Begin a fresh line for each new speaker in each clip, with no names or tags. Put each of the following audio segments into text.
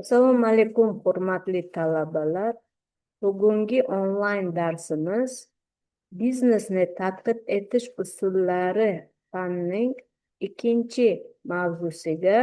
Assalomu alaykum, hurmatli talabalar. Bugungi onlayn darsimiz biznesni tadqiq etish usullari fanining ikkinchi mavzusiga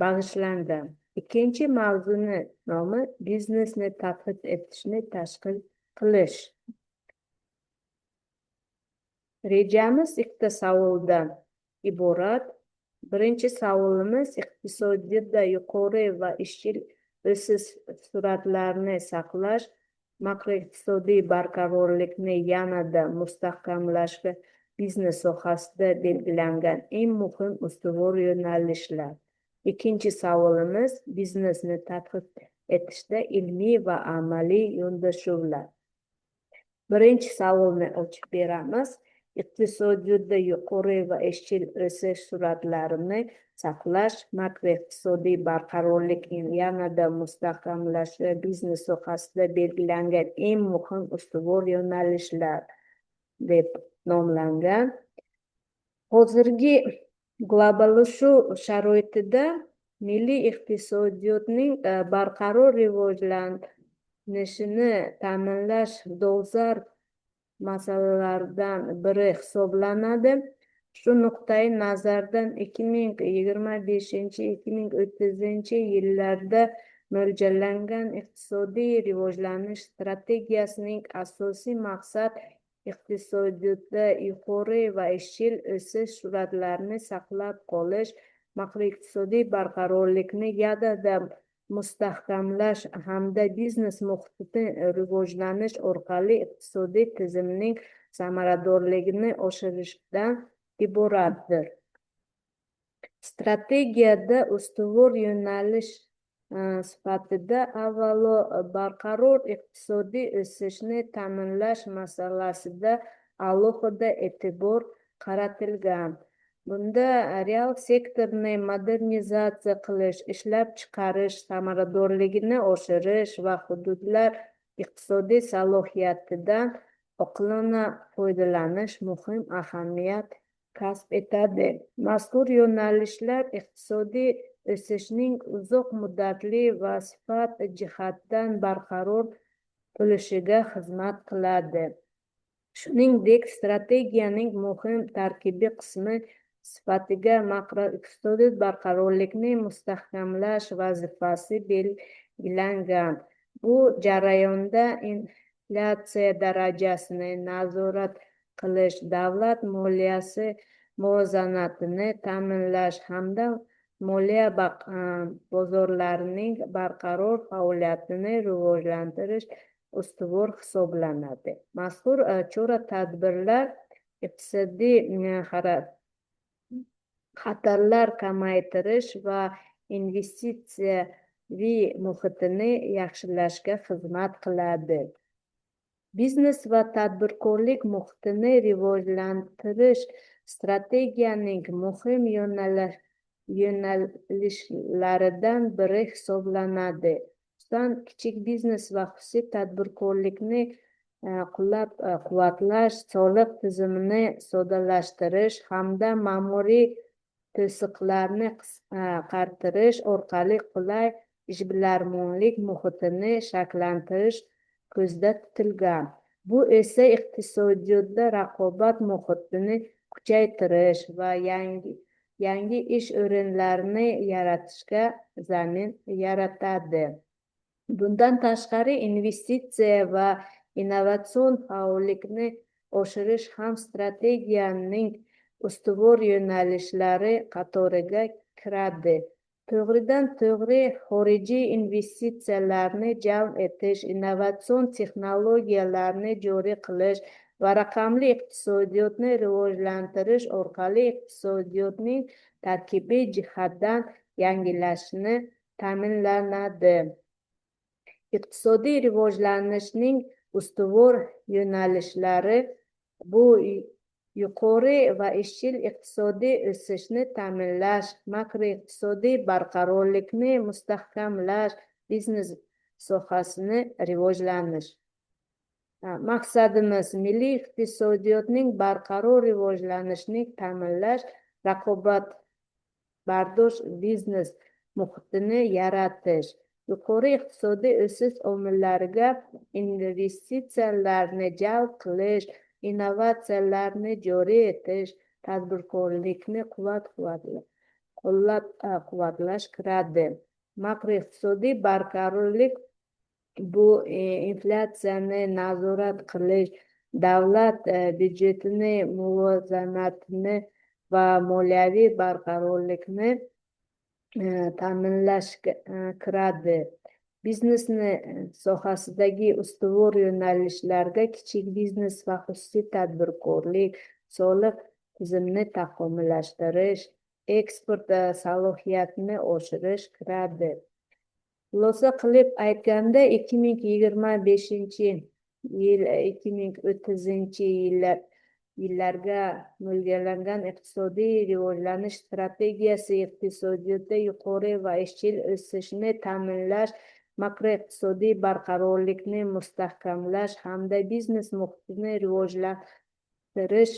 bag'ishlandi. Ikkinchi mavzuni nomi biznesni tadqiq etishni tashkil qilish. Rejamiz ikkita savoldan iborat. Birinchi savolimiz iqtisodiyotda yuqori va izchil o'sish sur'atlarini saqlash, makroiqtisodiy barqarorlikni yanada mustahkamlashga biznes sohasida belgilangan eng muhim ustuvor yo'nalishlar. Ikkinchi savolimiz biznesni tadqiq etishda ilmiy va amaliy yondashuvlar. Birinchi savolni ochib beramiz. Iqtisodiyotda yuqori va izchil o'sish sur'atlarini saqlash, makroiqtisodiy barqarorlikni yanada mustahkamlashga biznes sohasida belgilangan eng muhim ustuvor yo'nalishlar deb nomlangan. Hozirgi globallashuv sharoitida milliy iqtisodiyotning barqaror rivojlanishini ta'minlash dolzarb masalalardan biri hisoblanadi. Shu nuqtai nazardan 2025-2030 yillarda mo'ljallangan iqtisodiy rivojlanish strategiyasining asosiy maqsad iqtisodiyotda yuqori va izchil o'sish sur'atlarini saqlab qolish, makroiqtisodiy barqarorlikni yanada mustahkamlash hamda biznes muhitini rivojlanish orqali iqtisodiy tizimning samaradorligini oshirishdan iboratdir. Strategiyada ustuvor yo'nalish sifatida avvalo barqaror iqtisodiy o'sishni ta'minlash masalasida alohida e'tibor qaratilgan. Bunda real sektorni modernizatsiya qilish, ishlab chiqarish samaradorligini oshirish va hududlar iqtisodiy salohiyatidan oqilona foydalanish muhim ahamiyat kasb etadi. Mazkur yo'nalishlar iqtisodiy o'sishning uzoq muddatli va sifat jihatdan barqaror bo'lishiga xizmat qiladi. Shuningdek, strategiyaning muhim tarkibiy qismi sifatida makroiqtisodiy barqarorlikni mustahkamlash vazifasi belgilangan. Bu jarayonda inflyatsiya darajasini nazorat qilish, davlat moliyasi muvozanatini ta'minlash hamda moliya bozorlarining barqaror faoliyatini rivojlantirish ustuvor hisoblanadi. Mazkur chora-tadbirlar iqtisodiy xatarlar kamaytirish va investitsiyaviy muhitni yaxshilashga xizmat qiladi. Biznes va tadbirkorlik muhitini rivojlantirish strategiyaning muhim yo'nalishlaridan biri hisoblanadi. Xususan, kichik biznes va xususiy tadbirkorlikni qo'llab-quvvatlash, soliq tizimini soddalashtirish hamda ma'muriy to'siqlarni qisqartirish orqali qulay ishbilarmonlik muhitini shakllantirish ko'zda tutilgan. Bu esa iqtisodiyotda raqobat muhitini kuchaytirish va yangi ish o'rinlarini yaratishga zamin yaratadi. Bundan tashqari, investitsiya va innovatsion faollikni oshirish ham strategiyaning ustuvor yo'nalishlari qatoriga kiradi. To'g'ridan-to'g'ri xorijiy investitsiyalarni jalb etish, innovatsion texnologiyalarni joriy qilish va raqamli iqtisodiyotni rivojlantirish orqali iqtisodiyotning tarkibiy jihatdan yangilanishi ta'minlanadi. Iqtisodiy rivojlanishning ustuvor yo'nalishlari bu yuqori va izchil iqtisodiy o'sishni ta'minlash, makroiqtisodiy barqarorlikni mustahkamlash, biznes sohasini rivojlanish. Maqsadimiz milliy iqtisodiyotning barqaror rivojlanishini ta'minlash, raqobatbardosh biznes muhitini yaratish. yuqori iqtisodiy o'sish omillariga investitsiyalarni jalb qilish, innovatsiyalarni joriy etish, tadbirkorlikni qo'llab-quvvatlash kiradi. Makroiqtisodiy barqarorlik bu inflyatsiyani nazorat qilish, davlat byudjeti muvozanatini va moliyaviy barqarorlikni ta'minlashga kiradi. Biznesni sohasidagi ustuvor yo'nalishlarga kichik biznes va xususiy tadbirkorlik, soliq tizimini takomillashtirish, eksport salohiyatini oshirish kiradi. Xulosa qilib aytganda, 2020-2030 yillarga mo'ljallangan iqtisodiy rivojlanish strategiyasi iqtisodiyotda yuqori va izchil o'sishni ta'minlash, makroiqtisodiy barqarorlikni mustahkamlash hamda biznes muhitini rivojlantirish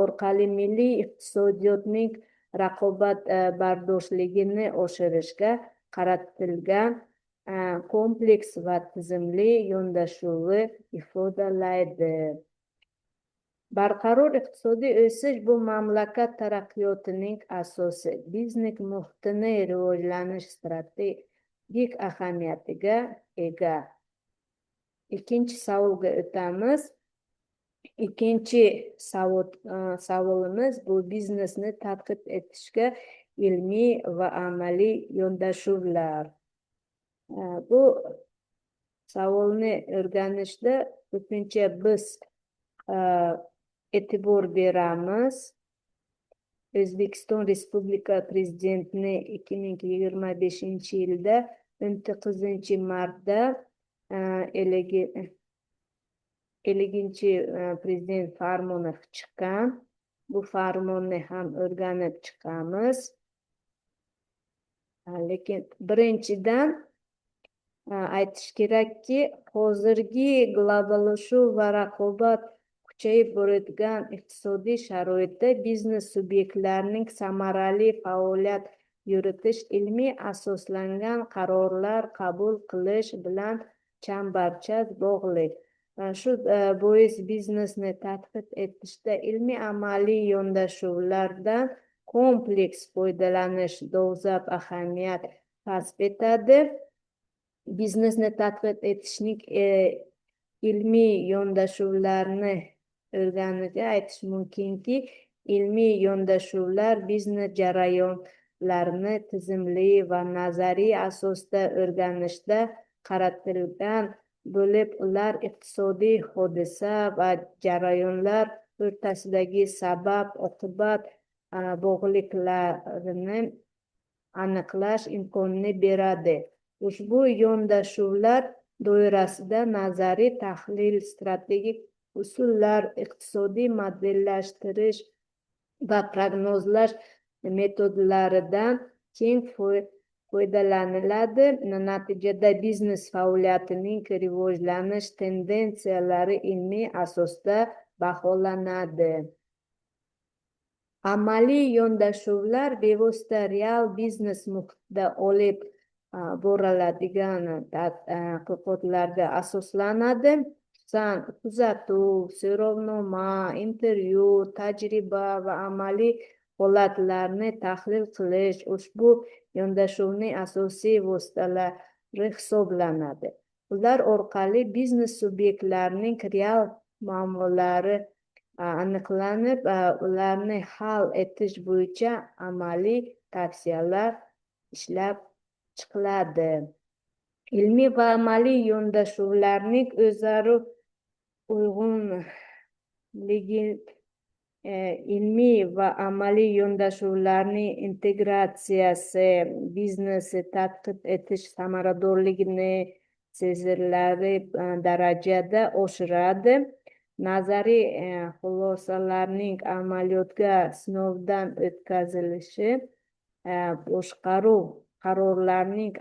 orqali milliy iqtisodiyotning raqobatbardoshligini oshirishga qaratilgan kompleks va tizimli yondashuvni ifodalaydi. Barqaror iqtisodiy o'sish bu mamlakat taraqqiyotining asosi. Biznes muhitini rivojlanish strategik ahamiyatiga ega. Ikkinchi savolga o'tamiz. Ikkinchi savolimiz bu biznesni tadqiq etishga ilmiy va amaliy yondashuvlar. Bu savolni o'rganishda ko'pincha biz e'tibor beramiz. O'zbekiston Respublika Prezidentini 2025-yilda 19-martda 50-prezident farmoni chiqqan. Bu farmonni ham o'rganib chiqamiz. Lekin birinchidan aytish kerakki, hozirgi globallashuv va raqobat kuchayib borayotgan iqtisodiy sharoitda biznes subyektlarining samarali faoliyat yuritish, ilmiy asoslangan qarorlar qabul qilish bilan chambarchas bog'liq. Shu bois biznesni tadqiq etishda ilmiy amaliy yondashuvlardan kompleks foydalanish dolzarb ahamiyat kasb etadi. Biznesni tadqiq etishning ilmiy yondashuvlarini o'rganishda aytish mumkinki, ilmiy yondashuvlar biznes jarayonlarini tizimli va nazariy asosda o'rganishda qaratilgan bo'lib, ular iqtisodiy hodisa va jarayonlar o'rtasidagi sabab-oqibat bog'liqlarini aniqlash imkonini beradi. Ushbu yondashuvlar doirasida nazariy tahlil, strategik usullar, iqtisodiy modellashtirish va prognozlash metodlaridan keng foydalaniladi. Natijada biznes faoliyatining rivojlanish tendensiyalari ilmiy asosda baholanadi. Amaliy yondashuvlar bevosita real biznes muhitida olib boriladigan tadqiqotlarga asoslanadi. Kuzatuv, so'rovnoma, intervyu, tajriba va amaliy holatlarni tahlil qilish ushbu yondashuvning asosiy vositalari hisoblanadi. Ular orqali biznes subyektlarining real muammolari aniqlanib, ularni hal etish bo'yicha amaliy tavsiyalar ishlab chiqiladi. Ilmiy va amaliy yondashuvlarning o'zaro uyg'unligi, ilmiy va amaliy yondashuvlarning integratsiyasi biznesni tadqiq etish samaradorligini sezilarli darajada oshiradi. Nazariy xulosalarning amaliyotga sinovdan o'tkazilishi boshqaruv qarorlarining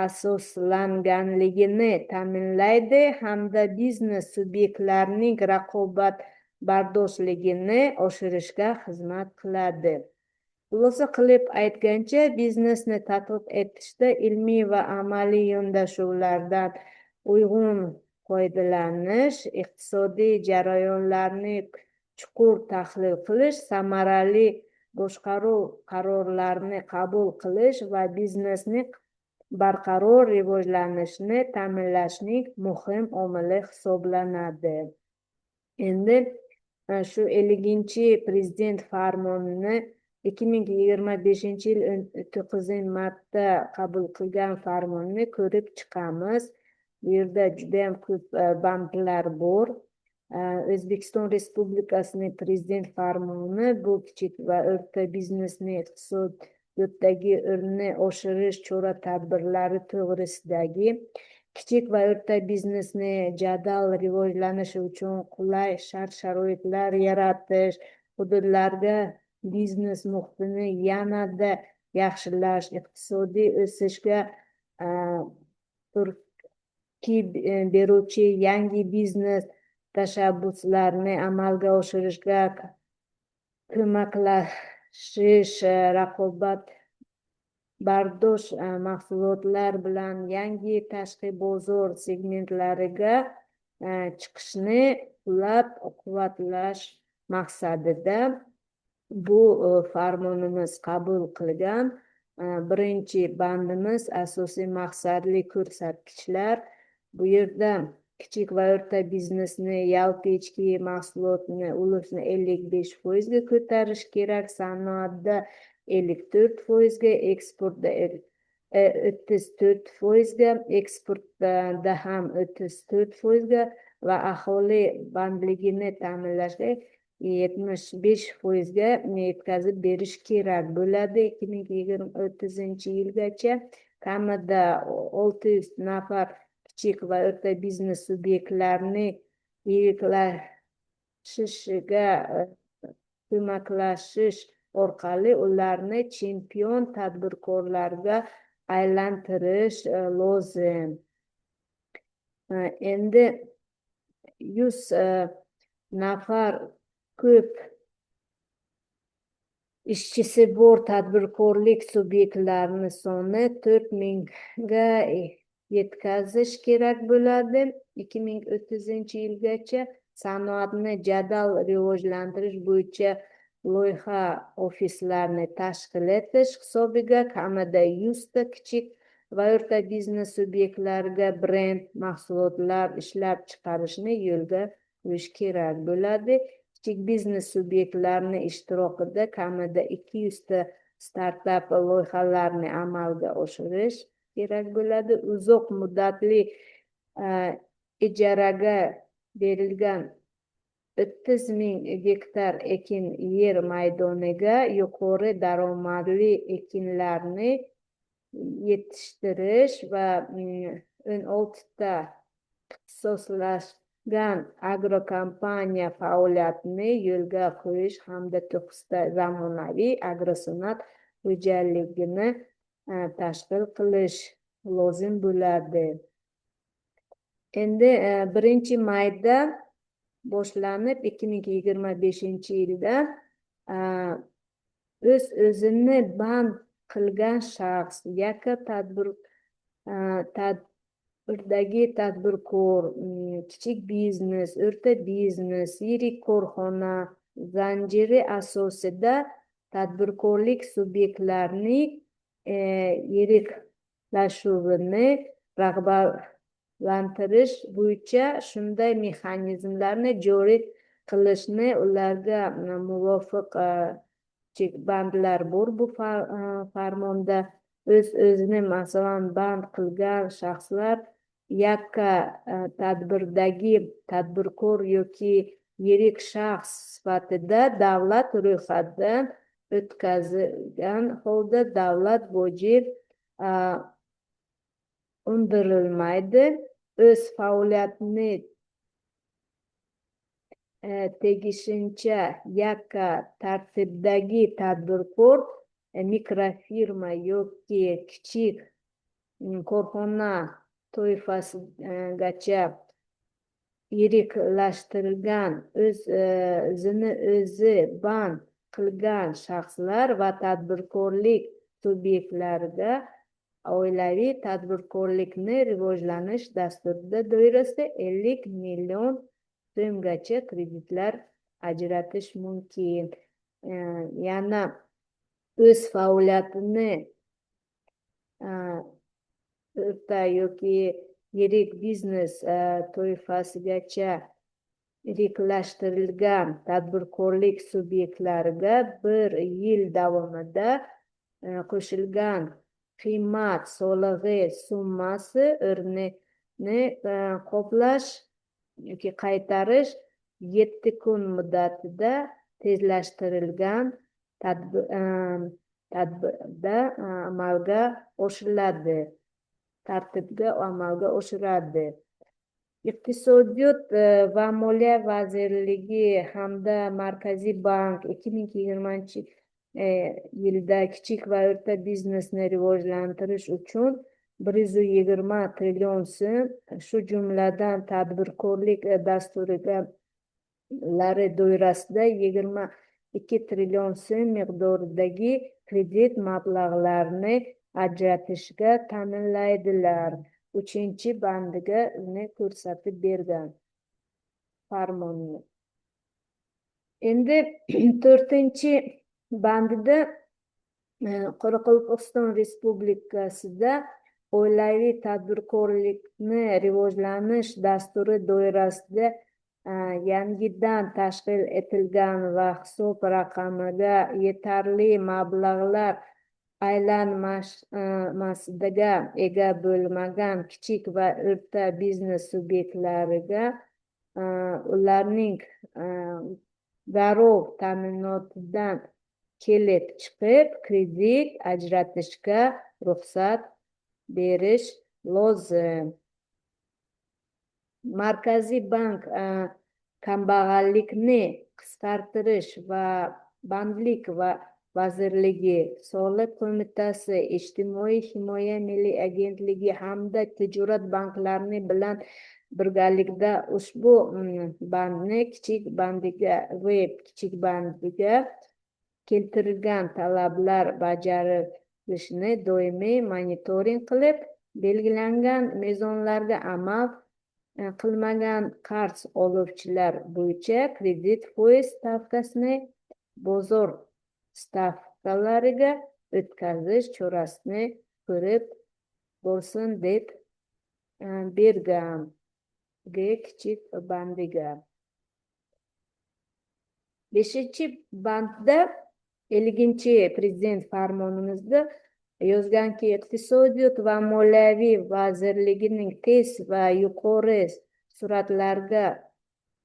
asoslanganligini ta'minlaydi hamda biznes subyektlarining raqobatbardoshligini oshirishga xizmat qiladi. Xulosa qilib aytgancha, biznesni tadqiq etishda ilmiy va amaliy yondashuvlardan uyg'un foydalanish, iqtisodiy jarayonlarni chuqur tahlil qilish, samarali boshqaruv qarorlarini qabul qilish va biznesni barqaror rivojlanishini ta'minlashning muhim omili hisoblanadi. Endi shu 50 prezident farmonini 2025-yil 9-martda qabul qilgan farmonni ko'rib chiqamiz. Bu yerda juda ham ko'p bandlar bor. O'zbekiston Respublikasining prezident farmoni bu kichik va o'rta biznesni iqtisodiyotdagi o'rnini oshirish chora-tadbirlari to'g'risidagi, kichik va o'rta biznesni jadal rivojlanishi uchun qulay shart-sharoitlar yaratish, hududlarga biznes muhitini yanada yaxshilash, iqtisodiy o'sishga turtki beruvchi yangi biznes tashabbuslarini amalga oshirishga ko'maklashish, raqobatbardosh mahsulotlar bilan yangi tashqi bozor segmentlariga chiqishni qo'llab-quvvatlash maqsadida bu farmonimiz qabul qilgan. Birinchi bandimiz asosiy maqsadli ko'rsatkichlar. Bu yerda kichik va o'rta biznesni yalpi ichki mahsulotni ulushini 55% ko'tarish kerak, sanoatda 54%, eksportda 34%, eksportda ham 34% va aholi bandligini ta'minlashga 75%ga yetkazib berish kerak bo'ladi. 2030-yilgacha kamida 600 nafar kichik va o'rta biznes subyektlarini yiriklashishiga ko'maklashish orqali ularni chempion tadbirkorlarga aylantirish lozim. Endi 100 nafar ko'p ishchisi bor tadbirkorlik subyektlarini soni 4000ga yetkazish kerak bo'ladi. 2030-yilgacha sanoatni jadal rivojlantirish bo'yicha loyiha ofislarni tashkil etish hisobiga kamida 100 ta kichik va o'rta biznes subyektlariga brend mahsulotlar ishlab chiqarishni yo'lga qo'yish kerak bo'ladi. Kichik biznes subyektlarining ishtirokida kamida 200 ta startap loyihalarni amalga oshirish kerak bo'ladi. Uzoq muddatli ijaraga berilgan 30,000 gektar ekin yer maydoniga yuqori daromadli ekinlarni yetishtirish va 16 ta ixtisoslashgan agrokompaniya faoliyatini yo'lga qo'yish hamda 9 ta zamonaviy agrosanoat xo'jaligini tashkil qilish lozim bo'ladi. Endi 1-mayda boshlanib 2025-yilda o'zini band qilgan shaxs, yakka tadbirdagi tadbirkor, kichik biznes, o'rta biznes, yirik korxona zanjiri asosida tadbirkorlik subyektlarining yiriklashuvini rag'batlantirish bo'yicha shunday mexanizmlarni joriy qilishni, ularga muvofiq bandlar bor bu farmonda. O'zini masalan band qilgan shaxslar yakka tadbirdagi tadbirkor yoki yirik shaxs sifatida davlat ro'yxatidan o'tkazilgan holda davlat boji undirilmaydi. O'z faoliyatini tegishincha yakka tartibdagi tadbirkor mikrofirma yoki kichik korxona toifasigacha yiriklashtirilgan o'zini o'zi band qilgan shaxslar va tadbirkorlik subyektlariga oilaviy tadbirkorlikni rivojlanish dasturi doirasida 50 million so'mgacha kreditlar ajratish mumkin. Yana o'z faoliyatini o'rta yoki yirik biznes toifasigacha iriklashtirilgan tadbirkorlik subyektlariga 1 yil davomida qo'shilgan qiymat solig'i summasi o'rnini qoplash yoki qaytarish 7 kun muddatida tezlashtirilgan tartibda amalga oshiradi. Iqtisodiyot va moliya vazirligi hamda Markaziy bank 2020-yilda kichik va o'rta biznesni rivojlantirish uchun 120 trillion so'm, shu jumladan tadbirkorlik dasturlari doirasida 22 trillion so'm miqdoridagi kredit mablag'larini ajratishga ta'minlaydilar. 3-bandiga uni ko'rsatib bergan farmonni. Endi 4-bandida Qoraqalpog'iston Respublikasida oilaviy tadbirkorlikni rivojlanish dasturi doirasida yangidan tashkil etilgan va hisob raqamiga yetarli mablag'lar aylanmasiga ega bo'lmagan kichik va o'rta biznes subyektlariga ularning garov ta'minotidan kelib chiqib kredit ajratishga ruxsat berish lozim. Markaziy bank kambag'allikni qisqartirish va bandlik vazirligi, Soliq qo'mitasi, Ijtimoiy himoya milliy agentligi hamda tijorat banklari bilan birgalikda ushbu bandni kichik bandiga keltirilgan talablar bajarilishini doimiy monitoring qilib, belgilangan mezonlarga amal qilmagan qarz oluvchilar bo'yicha kredit foiz stavkasini bozor stavkalariga o'tkazish chorasini ko'rib borsin deb bergan kichik bandiga. 5-bandda 50-prezident farmonimizda yozganki, iqtisodiyot va moliya vazirligining tez va yuqori sur'atlarda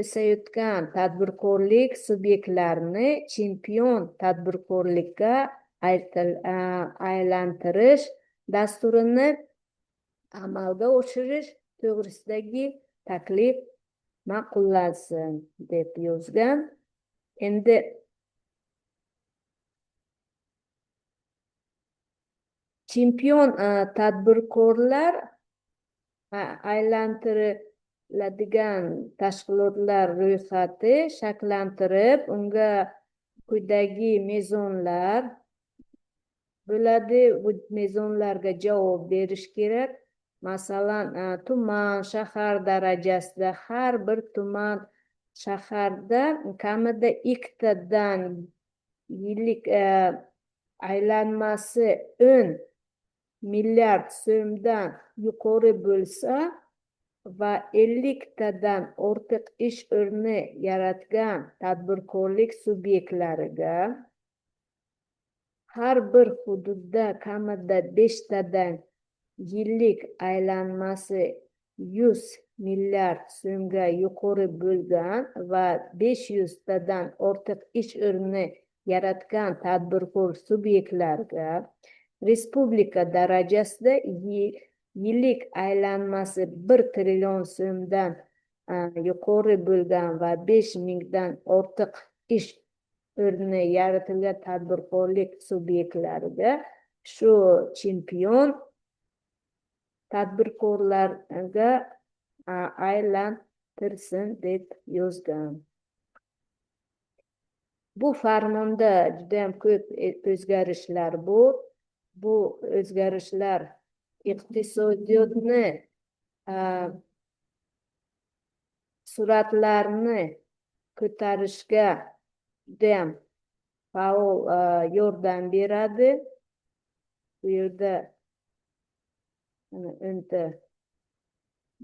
o'sayotgan tadbirkorlik subyektlarini chempion tadbirkorlikka aylantirish dasturini amalga oshirish to'g'risidagi taklif ma'qullansin deb yozgan. Endi chempion tadbirkorlar aylantiriladigan tashkilotlar ro'yxati shakllantirib, unga quyidagi mezonlar bo'ladi. Bu mezonlarga javob berish kerak. Masalan, tuman, shahar darajasida har bir tuman, shaharda kamida ikkitadan yillik aylanmasi 10 milliard so'mdan yuqori bo'lsa va 50 tadan ortiq ish o'rni yaratgan tadbirkorlik subyektlariga har bir hududda kamida 5 tadan yillik aylanmasi 100 milliard so'mga yuqori bo'lgan va 500 tadan ortiq ish o'rni yaratgan tadbirkor subyektlarga respublika darajasida yillik aylanmasi 1 trillion so'mdan yuqori bo'lgan va 5 mingdan ortiq ish o'rni yaratilgan tadbirkorlik subyektlariga shu chempion tadbirkorlarga aylantirsin deb yozgan. Bu farmonda judayam ko'p o'zgarishlar bor. Bu o'zgarishlar iqtisodiyotni sur'atlarini ko'tarishga judayam faol yordam beradi. Bu yerda o'nta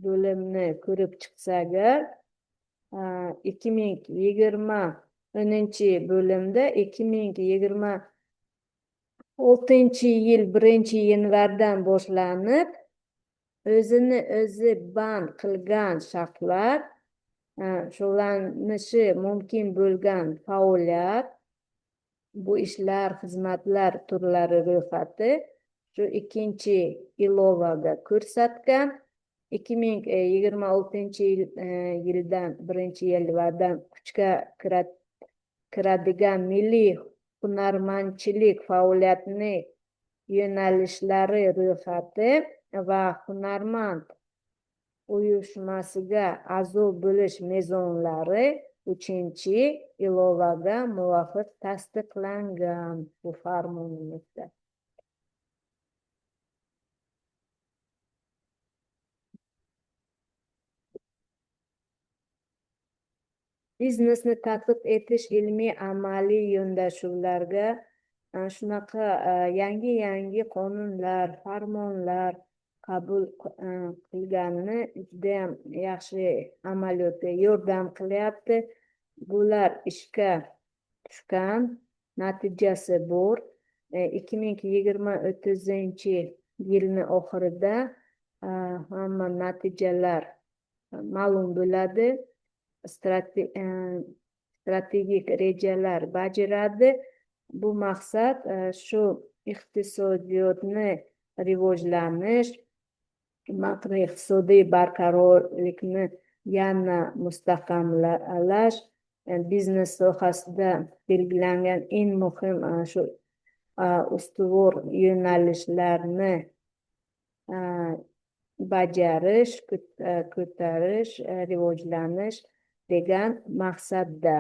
bo'limni ko'rib chiqsak, 2020 bo'limda 2026-yil 1-yanvardan boshlanib o'zini o'zi band qilgan shaxslar shug'ullanishi mumkin bo'lgan faoliyat, bu ishlar, xizmatlar turlari ro'yxati shu ikkinchi ilovaga ko'rsatgan. 2026-yildan 1-yanvardan kuchga kiradigan milliy hunarmandchilik faoliyatining yo'nalishlari ro'yxati va hunarmand uyushmasiga a'zo bo'lish mezonlari 3-ilovaga muvofiq tasdiqlangan bu farmonimizda. Biznesni tadqiq etish ilmiy amaliy yondashuvlarga shunaqa yangi qonunlar, farmonlar qabul qilganini judayam yaxshi amaliyotga yordam qilyapti. Bular ishga tushgan, natijasi bor. 2030-yilni oxirida hamma natijalar ma'lum bo'ladi. Strategik rejalar bajaradi. Bu maqsad shu iqtisodiyotni rivojlanish, makroiqtisodiy barqarorlikni yana mustahkamlash, biznes sohasida belgilangan eng muhim shu ustuvor yo'nalishlarni bajarish, ko'tarish, rivojlanish degan maqsadda.